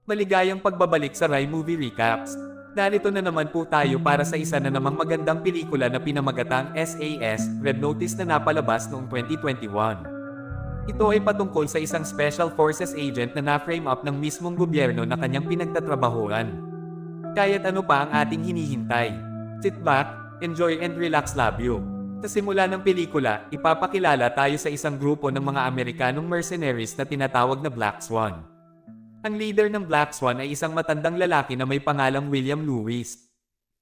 Maligayang pagbabalik sa Rai Movie Recaps. Narito na naman po tayo para sa isa na namang magandang pelikula na pinamagatang SAS, Red Notice na napalabas noong 2021. Ito ay patungkol sa isang Special Forces agent na na-frame up ng mismong gobyerno na kanyang pinagtatrabahuan. Kaya't ano pa ang ating hinihintay? Sit back, enjoy and relax labyo. Sa simula ng pelikula, ipapakilala tayo sa isang grupo ng mga Amerikanong mercenaries na tinatawag na Black Swan. Ang leader ng Black Swan ay isang matandang lalaki na may pangalang William Lewis.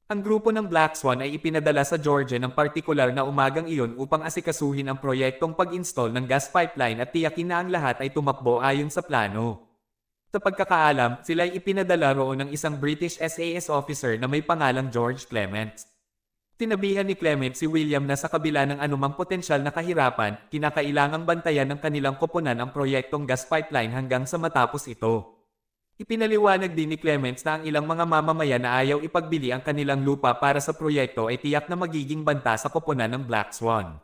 Ang grupo ng Black Swan ay ipinadala sa Georgia ng partikular na umagang iyon upang asikasuhin ang proyektong pag-install ng gas pipeline at tiyakin na ang lahat ay tumakbo ayon sa plano. Sa pagkakaalam, sila ay ipinadala roon ng isang British SAS officer na may pangalang George Clements. Tinabihan ni Clement si William na sa kabila ng anumang potensyal na kahirapan, kinakailangang bantayan ng kanilang koponan ang proyektong gas pipeline hanggang sa matapos ito. Ipinaliwanag din ni Clements na ang ilang mga mamamayan na ayaw ipagbili ang kanilang lupa para sa proyekto ay tiyak na magiging banta sa koponan ng Black Swan.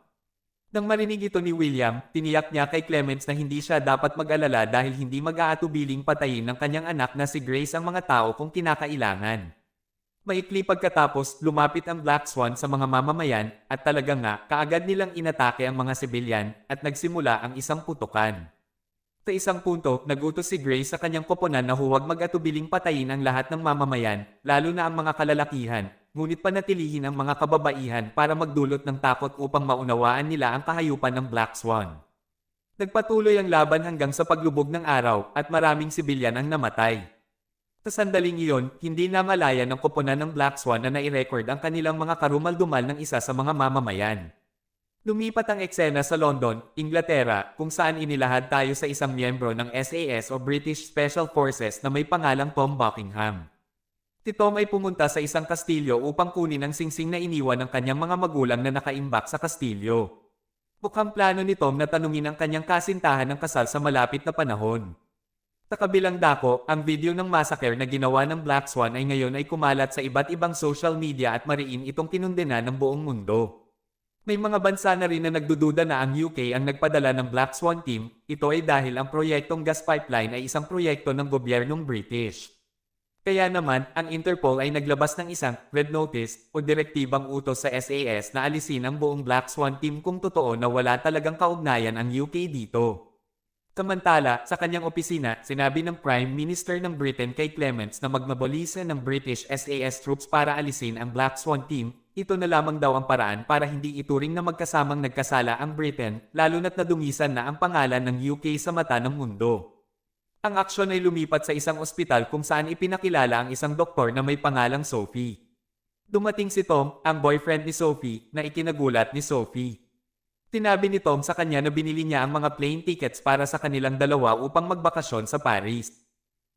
Nang marinig ito ni William, tiniyak niya kay Clements na hindi siya dapat mag-alala dahil hindi mag-aatubiling patayin ng kanyang anak na si Grace ang mga tao kung kinakailangan. Maikli pagkatapos, lumapit ang Black Swan sa mga mamamayan at talaga nga kaagad nilang inatake ang mga sibilyan at nagsimula ang isang putukan. Sa isang punto, nagutos si Grace sa kanyang koponan na huwag mag-atubiling patayin ang lahat ng mamamayan, lalo na ang mga kalalakihan, ngunit panatilihin ang mga kababaihan para magdulot ng takot upang maunawaan nila ang kahayupan ng Black Swan. Nagpatuloy ang laban hanggang sa paglubog ng araw at maraming sibilyan ang namatay. Sa sandaling iyon, hindi na malaya ng koponan ng Black Swan na nai-record ang kanilang mga karumaldumal ng isa sa mga mamamayan. Lumipat ang eksena sa London, Inglaterra, kung saan inilahad tayo sa isang miyembro ng SAS o British Special Forces na may pangalang Tom Buckingham. Si Tom ay pumunta sa isang kastilyo upang kunin ang singsing na iniwan ng kanyang mga magulang na nakaimbak sa kastilyo. Mukhang plano ni Tom na tanungin ang kanyang kasintahan ng kasal sa malapit na panahon. Sa kabilang dako, ang video ng massacre na ginawa ng Black Swan ay ngayon ay kumalat sa iba't ibang social media at mariin itong kinundena ng buong mundo. May mga bansa na rin na nagdududa na ang UK ang nagpadala ng Black Swan team, ito ay dahil ang proyektong gas pipeline ay isang proyekto ng gobyernong British. Kaya naman, ang Interpol ay naglabas ng isang Red Notice o direktibang utos sa SAS na alisin ang buong Black Swan team kung totoo na wala talagang kaugnayan ang UK dito. Samantala, sa kanyang opisina, sinabi ng Prime Minister ng Britain kay Clements na magmobilisa ng British SAS troops para alisin ang Black Swan team. Ito na lamang daw ang paraan para hindi ituring na magkasamang nagkasala ang Britain, lalo na't nadungisan na ang pangalan ng UK sa mata ng mundo. Ang aksyon ay lumipat sa isang ospital kung saan ipinakilala ang isang doktor na may pangalang Sophie. Dumating si Tom, ang boyfriend ni Sophie, na ikinagulat ni Sophie. Sinabi ni Tom sa kanya na binili niya ang mga plane tickets para sa kanilang dalawa upang magbakasyon sa Paris.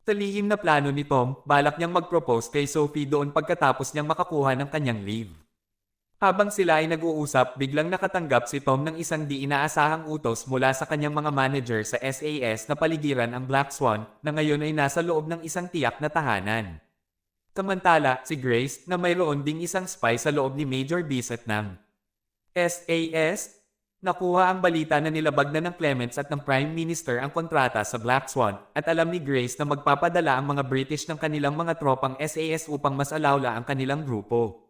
Sa lihim na plano ni Tom, balak niyang mag-propose kay Sophie doon pagkatapos niyang makakuha ng kanyang leave. Habang sila ay nag-uusap, biglang nakatanggap si Tom ng isang di inaasahang utos mula sa kanyang mga manager sa SAS na paligiran ang Black Swan na ngayon ay nasa loob ng isang tiyak na tahanan. Samantala, si Grace na mayroon ding isang spy sa loob ni Major Bissett ng SAS, nakuha ang balita na nilabag na ng Clements at ng Prime Minister ang kontrata sa Black Swan at alam ni Grace na magpapadala ang mga British ng kanilang mga tropang SAS upang mas alawla ang kanilang grupo.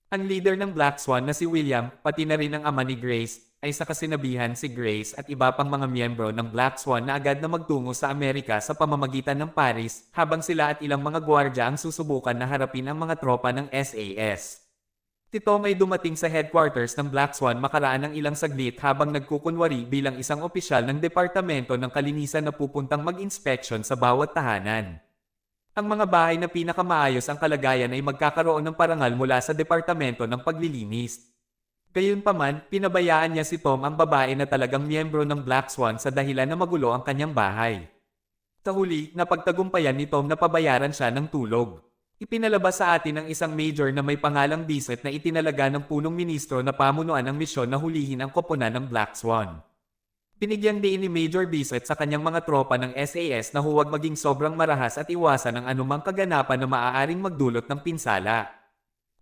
Ang leader ng Black Swan na si William, pati na rin ang ama ni Grace, ay sa kasinabihan si Grace at iba pang mga miyembro ng Black Swan na agad na magtungo sa Amerika sa pamamagitan ng Paris habang sila at ilang mga gwardya ang susubukan na harapin ang mga tropa ng SAS. Si Tom ay dumating sa headquarters ng Black Swan makaraan ng ilang saglit habang nagkukunwari bilang isang opisyal ng Departamento ng Kalinisan na pupuntang mag-inspection sa bawat tahanan. Ang mga bahay na pinakamaayos ang kalagayan ay magkakaroon ng parangal mula sa Departamento ng Paglilinis. Gayunpaman, pinabayaan niya si Tom ang babae na talagang miyembro ng Black Swan sa dahilan na magulo ang kanyang bahay. Sa huli, napagtagumpayan ni Tom na pabayaran siya ng tulog. Ipinalabas sa atin ang isang major na may pangalang Bissett na itinalaga ng punong ministro na pamunuan ang misyon na hulihin ang koponan ng Black Swan. Binigyang diin ni Major Bissett sa kanyang mga tropa ng SAS na huwag maging sobrang marahas at iwasan ang anumang kaganapan na maaaring magdulot ng pinsala.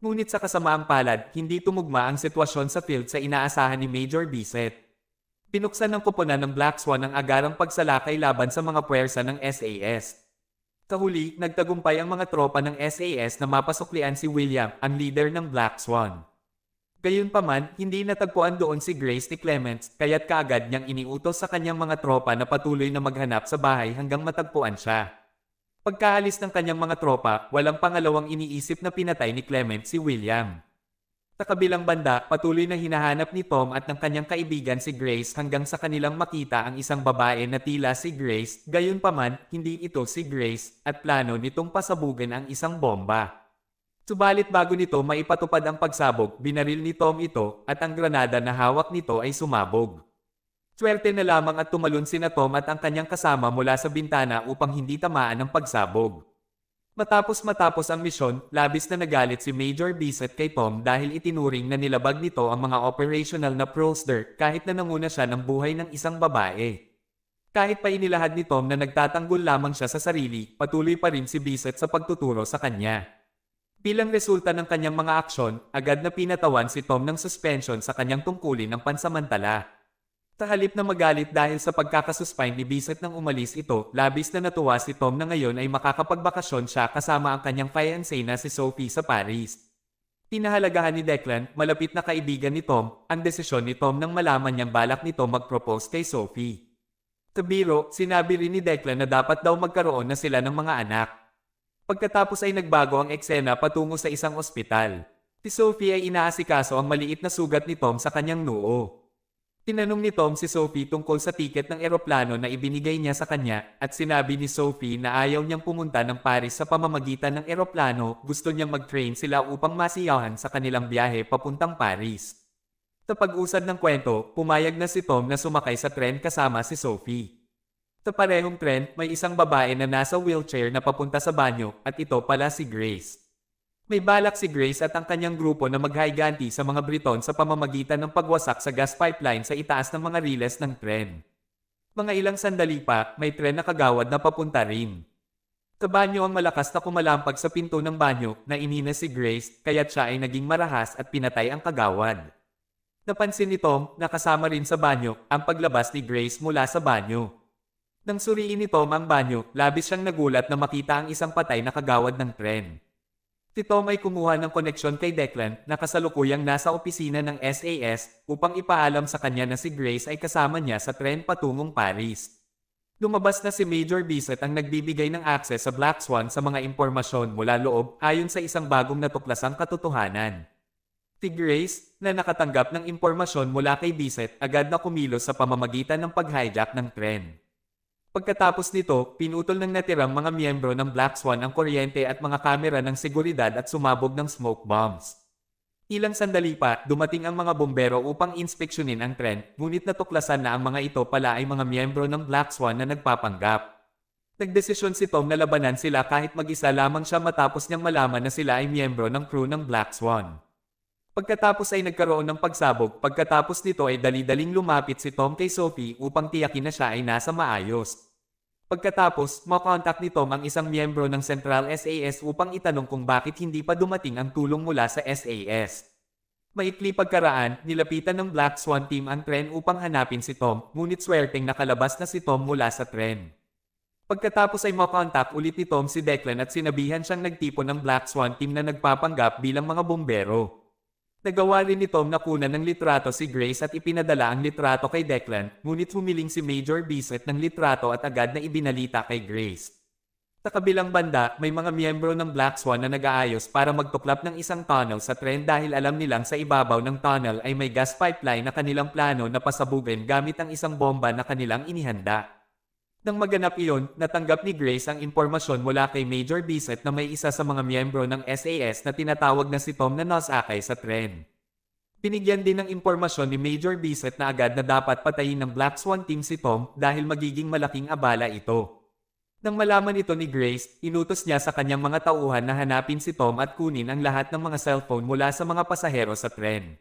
Ngunit sa kasamaang palad, hindi tumugma ang sitwasyon sa field sa inaasahan ni Major Bissett. Pinuksan ng koponan ng Black Swan ang agarang pagsalakay laban sa mga puwersa ng SAS. Kahuli, nagtagumpay ang mga tropa ng SAS na mapasuklian si William, ang leader ng Black Swan. Gayunpaman, hindi natagpuan doon si Grace ni Clements, kaya't kaagad niyang iniutos sa kanyang mga tropa na patuloy na maghanap sa bahay hanggang matagpuan siya. Pagkaalis ng kanyang mga tropa, walang pangalawang iniisip na pinatay ni Clement si William. Sa kabilang banda, patuloy na hinahanap ni Tom at ng kanyang kaibigan si Grace hanggang sa kanilang makita ang isang babae na tila si Grace, gayunpaman, hindi ito si Grace, at plano nitong pasabugan ang isang bomba. Subalit bago nito maipatupad ang pagsabog, binaril ni Tom ito, at ang granada na hawak nito ay sumabog. Swerte na lamang at tumalon sina Tom at ang kanyang kasama mula sa bintana upang hindi tamaan ng pagsabog. Matapos ang misyon, labis na nagalit si Major Bissett kay Tom dahil itinuring na nilabag nito ang mga operational na fraudster kahit na nanguna siya ng buhay ng isang babae. Kahit pa inilahad ni Tom na nagtatanggol lamang siya sa sarili, patuloy pa rin si Bissett sa pagtuturo sa kanya. Bilang resulta ng kanyang mga aksyon, agad na pinatawan si Tom ng suspension sa kanyang tungkulin ng pansamantala. Sa halip na magalit dahil sa pagkakasuspend ni Bissett nang umalis ito, labis na natuwa si Tom na ngayon ay makakapagbakasyon siya kasama ang kanyang fiancée na si Sophie sa Paris. Pinahalagahan ni Declan, malapit na kaibigan ni Tom, ang desisyon ni Tom nang malaman niyang balak nito mag-propose kay Sophie. Sa biro, sinabi rin ni Declan na dapat daw magkaroon na sila ng mga anak. Pagkatapos ay nagbago ang eksena patungo sa isang ospital. Si Sophie ay inaasikaso ang maliit na sugat ni Tom sa kanyang noo. Tinanong ni Tom si Sophie tungkol sa tiket ng eroplano na ibinigay niya sa kanya at sinabi ni Sophie na ayaw niyang pumunta ng Paris sa pamamagitan ng eroplano, gusto niyang mag-train sila upang masiyahan sa kanilang biyahe papuntang Paris. Sa pag-usad ng kwento, pumayag na si Tom na sumakay sa tren kasama si Sophie. Sa parehong tren, may isang babae na nasa wheelchair na papunta sa banyo at ito pala si Grace. May balak si Grace at ang kanyang grupo na maghaiganti sa mga Briton sa pamamagitan ng pagwasak sa gas pipeline sa itaas ng mga riles ng tren. Mga ilang sandali pa, may tren na kagawad na papunta rin. Sa banyo ang malakas na kumalampag sa pinto ng banyo na inina si Grace kaya't siya ay naging marahas at pinatay ang kagawad. Napansin ni Tom na kasama rin sa banyo ang paglabas ni Grace mula sa banyo. Nang suriin ni Tom ang banyo, labis siyang nagulat na makita ang isang patay na kagawad ng tren. Si Tom ay kumuha ng koneksyon kay Declan na kasalukuyang nasa opisina ng SAS upang ipaalam sa kanya na si Grace ay kasama niya sa tren patungong Paris. Lumabas na si Major Bissett ang nagbibigay ng access sa Black Swan sa mga impormasyon mula loob ayon sa isang bagong natuklasang katotohanan. Si Grace, na nakatanggap ng impormasyon mula kay Bissett, agad na kumilos sa pamamagitan ng pag-hijack ng tren. Pagkatapos nito, pinutol ng natirang mga miyembro ng Black Swan ang kuryente at mga kamera ng seguridad at sumabog ng smoke bombs. Ilang sandali pa, dumating ang mga bombero upang inspeksyonin ang tren, ngunit natuklasan na ang mga ito pala ay mga miyembro ng Black Swan na nagpapanggap. Nagdesisyon si Tom na labanan sila kahit mag-isa lamang siya matapos niyang malaman na sila ay miyembro ng crew ng Black Swan. Pagkatapos ay nagkaroon ng pagsabog, pagkatapos nito ay dali-daling lumapit si Tom kay Sophie upang tiyakin na siya ay nasa maayos. Pagkatapos, makontak ni Tom ang isang miyembro ng Central SAS upang itanong kung bakit hindi pa dumating ang tulong mula sa SAS. Maikli pagkaraan, nilapitan ng Black Swan team ang tren upang hanapin si Tom, ngunit swerteng nakalabas na si Tom mula sa tren. Pagkatapos ay makontak ulit ni Tom si Declan at sinabihan siyang nagtipon ng Black Swan team na nagpapanggap bilang mga bombero. Nagawa rin ni Tom na kunan ng litrato si Grace at ipinadala ang litrato kay Declan, ngunit humiling si Major Bissett ng litrato at agad na ibinalita kay Grace. Sa kabilang banda, may mga miyembro ng Black Swan na nag-aayos para magtuklap ng isang tunnel sa tren dahil alam nilang sa ibabaw ng tunnel ay may gas pipeline na kanilang plano na pasabugin gamit ang isang bomba na kanilang inihanda. Nang maganap iyon, natanggap ni Grace ang impormasyon mula kay Major Bissett na may isa sa mga miyembro ng SAS na tinatawag na si Tom na nasakay sa tren. Binigyan din ng impormasyon ni Major Bissett na agad na dapat patayin ng Black Swan team si Tom dahil magiging malaking abala ito. Nang malaman ito ni Grace, inutos niya sa kanyang mga tauhan na hanapin si Tom at kunin ang lahat ng mga cellphone mula sa mga pasahero sa tren.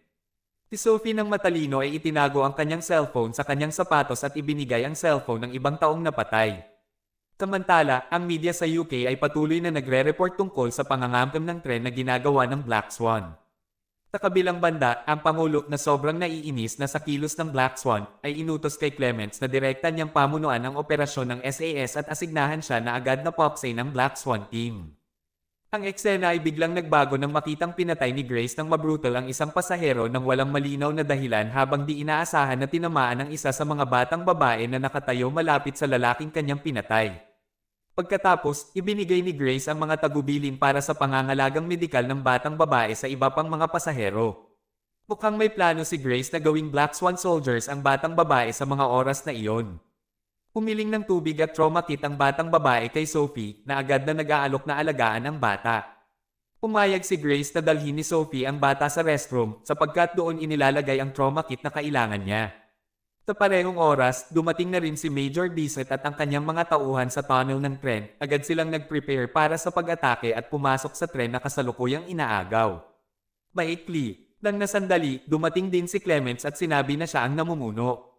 Si Sophie ng matalino ay itinago ang kanyang cellphone sa kanyang sapatos at ibinigay ang cellphone ng ibang taong napatay. Samantala, ang media sa UK ay patuloy na nagre-report tungkol sa pangangambam ng tren na ginagawa ng Black Swan. Sa kabilang banda, ang Pangulo na sobrang naiinis na sa kilos ng Black Swan ay inutos kay Clements na direkta niyang pamunuan ang operasyon ng SAS at asignahan siya na agad na popsay ng Black Swan team. Ang eksena ay biglang nagbago nang makitang pinatay ni Grace ng mabrutal ang isang pasahero nang walang malinaw na dahilan habang di inaasahan na tinamaan ang isa sa mga batang babae na nakatayo malapit sa lalaking kanyang pinatay. Pagkatapos, ibinigay ni Grace ang mga tagubilin para sa pangangalagang medikal ng batang babae sa iba pang mga pasahero. Mukhang may plano si Grace na gawing Black Swan soldiers ang batang babae sa mga oras na iyon. Humiling ng tubig at trauma kit ang batang babae kay Sophie na agad na nag-aalok na alagaan ang bata. Pumayag si Grace na dalhin ni Sophie ang bata sa restroom sapagkat doon inilalagay ang trauma kit na kailangan niya. Sa parehong oras, dumating na rin si Major Bissett at ang kanyang mga tauhan sa tunnel ng tren. Agad silang nag-prepare para sa pag-atake at pumasok sa tren na kasalukuyang inaagaw. Maikli, nang nasandali, dumating din si Clements at sinabi na siya ang namumuno.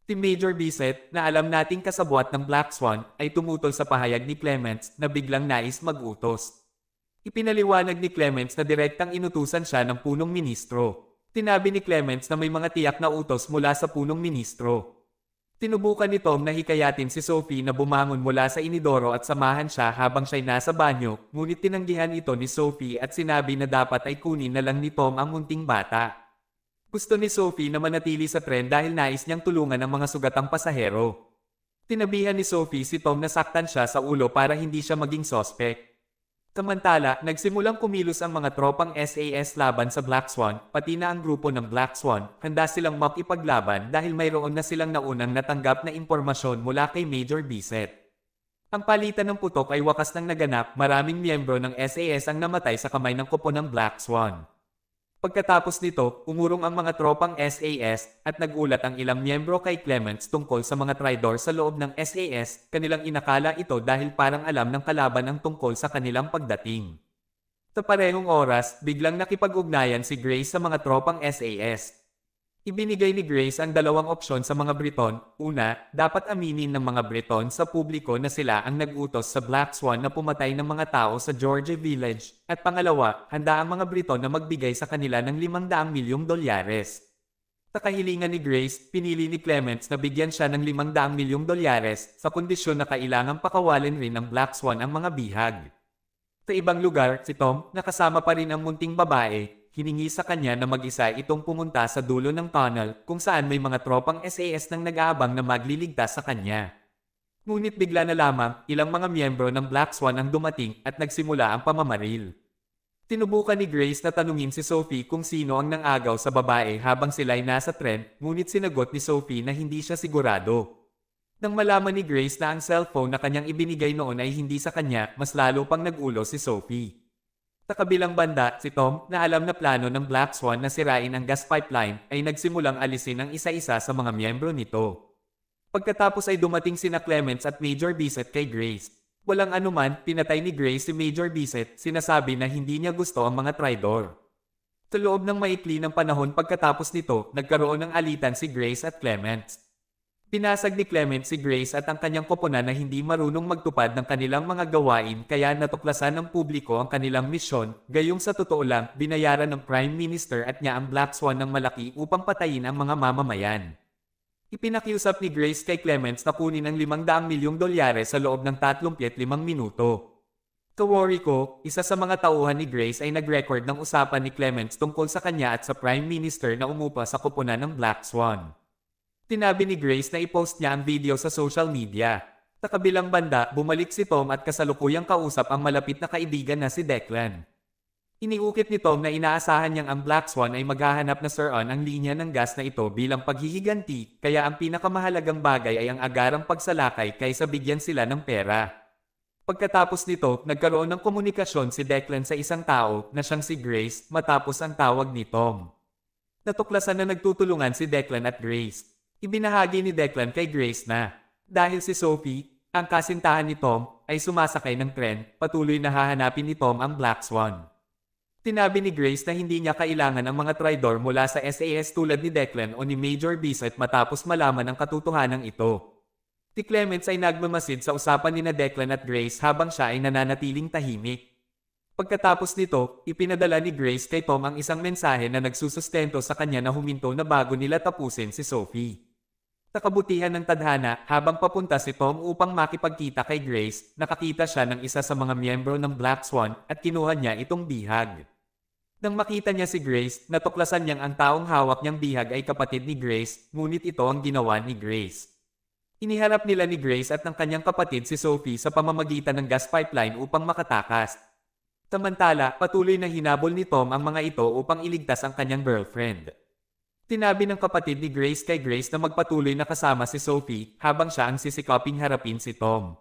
Si Major Bissett, na alam nating kasabwat ng Black Swan, ay tumutol sa pahayag ni Clements na biglang nais mag-utos. Ipinaliwanag ni Clements na direktang inutusan siya ng punong ministro. Tinabi ni Clements na may mga tiyak na utos mula sa punong ministro. Tinubukan ni Tom na hikayatin si Sophie na bumangon mula sa inidoro at samahan siya habang siya'y nasa banyo, ngunit tinanggihan ito ni Sophie at sinabi na dapat ay kunin na lang ni Tom ang munting bata. Gusto ni Sophie na manatili sa tren dahil nais niyang tulungan ang mga sugatang pasahero. Tinabihan ni Sophie si Tom na saktan siya sa ulo para hindi siya maging sospek. Samantala, nagsimulang kumilos ang mga tropang SAS laban sa Black Swan, pati na ang grupo ng Black Swan, handa silang makipaglaban dahil mayroon na silang naunang natanggap na impormasyon mula kay Major Bissett. Ang palitan ng putok ay wakas nang naganap, maraming miyembro ng SAS ang namatay sa kamay ng kopo ng Black Swan. Pagkatapos nito, umurong ang mga tropang SAS at nagulat ang ilang miyembro kay Clements tungkol sa mga traidor sa loob ng SAS, kanilang inakala ito dahil parang alam ng kalaban ang tungkol sa kanilang pagdating. Sa parehong oras, biglang nakipag-ugnayan si Grace sa mga tropang SAS. Ibinigay ni Grace ang dalawang opsyon sa mga Briton. Una, dapat aminin ng mga Briton sa publiko na sila ang nag-utos sa Black Swan na pumatay ng mga tao sa Georgia Village. At pangalawa, handa ang mga Briton na magbigay sa kanila ng $500 milyong. Sa kahilingan ni Grace, pinili ni Clements na bigyan siya ng $500 milyong sa kondisyon na kailangang pakawalan rin ng Black Swan ang mga bihag. Sa ibang lugar, si Tom, nakasama pa rin ang munting babae, hiningi sa kanya na mag-isa itong pumunta sa dulo ng tunnel kung saan may mga tropang SAS nang nag-aabang na magliligtas sa kanya. Ngunit bigla na lamang, ilang mga miyembro ng Black Swan ang dumating at nagsimula ang pamamaril. Tinubukan ni Grace na tanungin si Sophie kung sino ang nang-agaw sa babae habang sila'y nasa tren, ngunit sinagot ni Sophie na hindi siya sigurado. Nang malaman ni Grace na ang cellphone na kanyang ibinigay noon ay hindi sa kanya, mas lalo pang nag-ulo si Sophie. Sa kabilang banda, si Tom, na alam na plano ng Black Swan na sirain ang gas pipeline, ay nagsimulang alisin ang isa-isa sa mga miyembro nito. Pagkatapos ay dumating sina Clements at Major Bissett kay Grace. Walang anuman, pinatay ni Grace si Major Bissett, sinasabi na hindi niya gusto ang mga traidor. Sa loob ng maikli ng panahon pagkatapos nito, nagkaroon ng alitan si Grace at Clements. Pinasag ni Clements si Grace at ang kanyang koponan na hindi marunong magtupad ng kanilang mga gawain kaya natuklasan ng publiko ang kanilang misyon, gayong sa totoo lang, binayaran ng Prime Minister at niya ang Black Swan ng malaki upang patayin ang mga mamamayan. Ipinakiusap ni Grace kay Clements na kunin ang $500 milyong sa loob ng 35 minuto. Kawori ko, isa sa mga tauhan ni Grace ay nag-record ng usapan ni Clements tungkol sa kanya at sa Prime Minister na umupa sa koponan ng Black Swan. Tinabi ni Grace na i-post niya ang video sa social media. Sa kabilang banda, bumalik si Tom at kasalukuyang kausap ang malapit na kaibigan na si Declan. Iniukit ni Tom na inaasahan niyang ang Black Swan ay maghahanap na suron ang linya ng gas na ito bilang paghihiganti, kaya ang pinakamahalagang bagay ay ang agarang pagsalakay kaysa bigyan sila ng pera. Pagkatapos nito, nagkaroon ng komunikasyon si Declan sa isang tao na siyang si Grace matapos ang tawag ni Tom. Natuklasan na nagtutulungan si Declan at Grace. Ibinahagi ni Declan kay Grace na, dahil si Sophie, ang kasintahan ni Tom, ay sumasakay ng tren, patuloy na hahanapin ni Tom ang Black Swan. Tinabi ni Grace na hindi niya kailangan ang mga traidor mula sa SAS tulad ni Declan o ni Major Bissett matapos malaman ang katotohanan ito. Si Clements ay nagmamasid sa usapan ni Declan at Grace habang siya ay nananatiling tahimik. Pagkatapos nito, ipinadala ni Grace kay Tom ang isang mensahe na nagsusustento sa kanya na huminto na bago nila tapusin si Sophie. Sa kabutihan ng tadhana, habang papunta si Tom upang makipagkita kay Grace, nakakita siya ng isa sa mga miyembro ng Black Swan at kinuha niya itong bihag. Nang makita niya si Grace, natuklasan niyang ang taong hawak niyang bihag ay kapatid ni Grace, ngunit ito ang ginawa ni Grace. Iniharap nila ni Grace at ng kanyang kapatid si Sophie sa pamamagitan ng gas pipeline upang makatakas. Samantala, patuloy na hinabol ni Tom ang mga ito upang iligtas ang kanyang girlfriend. Tinabi ng kapatid ni Grace kay Grace na magpatuloy na kasama si Sophie habang siya ang sisikaping harapin si Tom.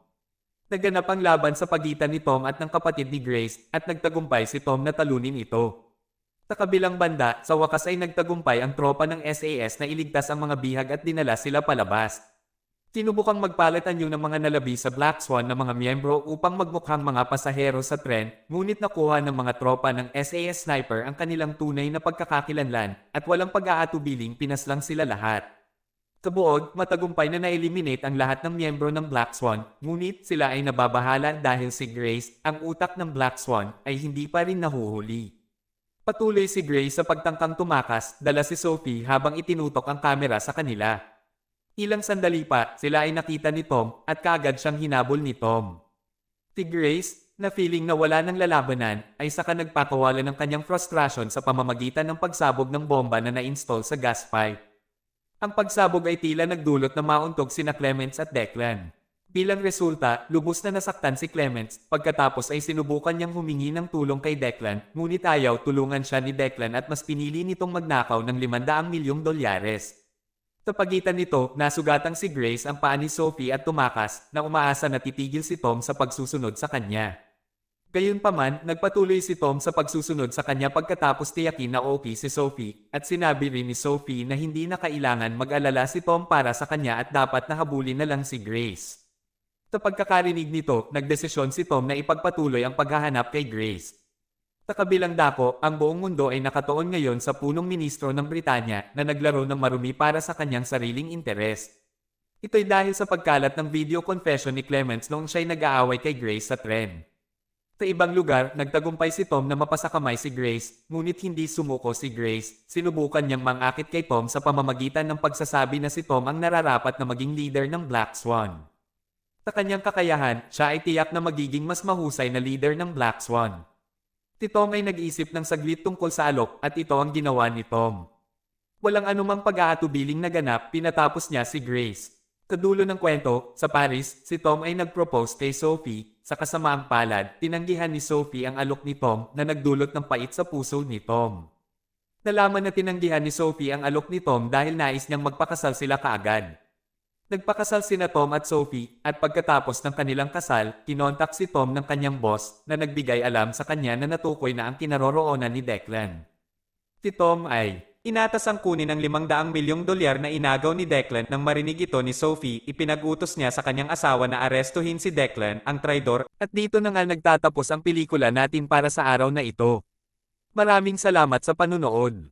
Naganap ang laban sa pagitan ni Tom at ng kapatid ni Grace at nagtagumpay si Tom na talunin ito. Sa kabilang banda, sa wakas ay nagtagumpay ang tropa ng SAS na iligtas ang mga bihag at dinala sila palabas. Sinubukang magpalitan ng mga nalabi sa Black Swan na mga miyembro upang magmukhang mga pasahero sa tren, ngunit nakuha ng mga tropa ng SAS sniper ang kanilang tunay na pagkakakilanlan at walang pag-aatubiling pinaslang sila lahat. Sa buod, matagumpay na na-eliminate ang lahat ng miyembro ng Black Swan, ngunit sila ay nababahala dahil si Grace, ang utak ng Black Swan, ay hindi pa rin nahuhuli. Patuloy si Grace sa pagtangkang tumakas, dala si Sophie habang itinutok ang kamera sa kanila. Ilang sandali pa, sila ay nakita ni Tom at kaagad siyang hinabol ni Tom. Si Grace, na feeling na wala ng lalabanan, ay saka nagpakawala ng kanyang frustration sa pamamagitan ng pagsabog ng bomba na na-install sa gas pipe. Ang pagsabog ay tila nagdulot na mauntog sina Clements at Declan. Bilang resulta, lubos na nasaktan si Clements pagkatapos ay sinubukan niyang humingi ng tulong kay Declan, ngunit ayaw tulungan siya ni Declan at mas pinili nitong magnakaw ng $500 milyong. Sa pagitan nito, nasugatang si Grace ang paa ni Sophie at tumakas na umaasa na titigil si Tom sa pagsusunod sa kanya. Gayunpaman, nagpatuloy si Tom sa pagsusunod sa kanya pagkatapos tiyakin na okay si Sophie at sinabi rin ni Sophie na hindi na kailangan mag-alala si Tom para sa kanya at dapat na habulin na lang si Grace. Sa pagkakarinig nito, nagdesisyon si Tom na ipagpatuloy ang paghahanap kay Grace. Sa kabilang dako, ang buong mundo ay nakatuon ngayon sa punong ministro ng Britanya na naglaro ng marumi para sa kanyang sariling interes. Ito'y dahil sa pagkalat ng video confession ni Clements noong siya'y nag-aaway kay Grace sa tren. Sa ibang lugar, nagtagumpay si Tom na mapasakamay si Grace, ngunit hindi sumuko si Grace. Sinubukan niyang mangakit kay Tom sa pamamagitan ng pagsasabi na si Tom ang nararapat na maging leader ng Black Swan. Sa kanyang kakayahan, siya ay tiyak na magiging mas mahusay na leader ng Black Swan. Si Tom ay nag-isip ng saglit tungkol sa alok at ito ang ginawa ni Tom. Walang anumang pag-aatubiling naganap, pinatapos niya si Grace. Sa dulo ng kwento, sa Paris, si Tom ay nag-propose kay Sophie. Sa kasamaang palad, tinanggihan ni Sophie ang alok ni Tom na nagdulot ng pait sa puso ni Tom. Nalaman na tinanggihan ni Sophie ang alok ni Tom dahil nais niyang magpakasal sila kaagad. Nagpakasal sina Tom at Sophie at pagkatapos ng kanilang kasal, kinontak si Tom ng kanyang boss na nagbigay alam sa kanya na natukoy na ang kinaroroonan ni Declan. Si Tom ay inatas ang kunin ng $500 milyong na inagaw ni Declan nang marinig ito ni Sophie. Ipinag-utos niya sa kanyang asawa na arestuhin si Declan, ang traidor, at dito na nga nagtatapos ang pelikula natin para sa araw na ito. Maraming salamat sa panunood.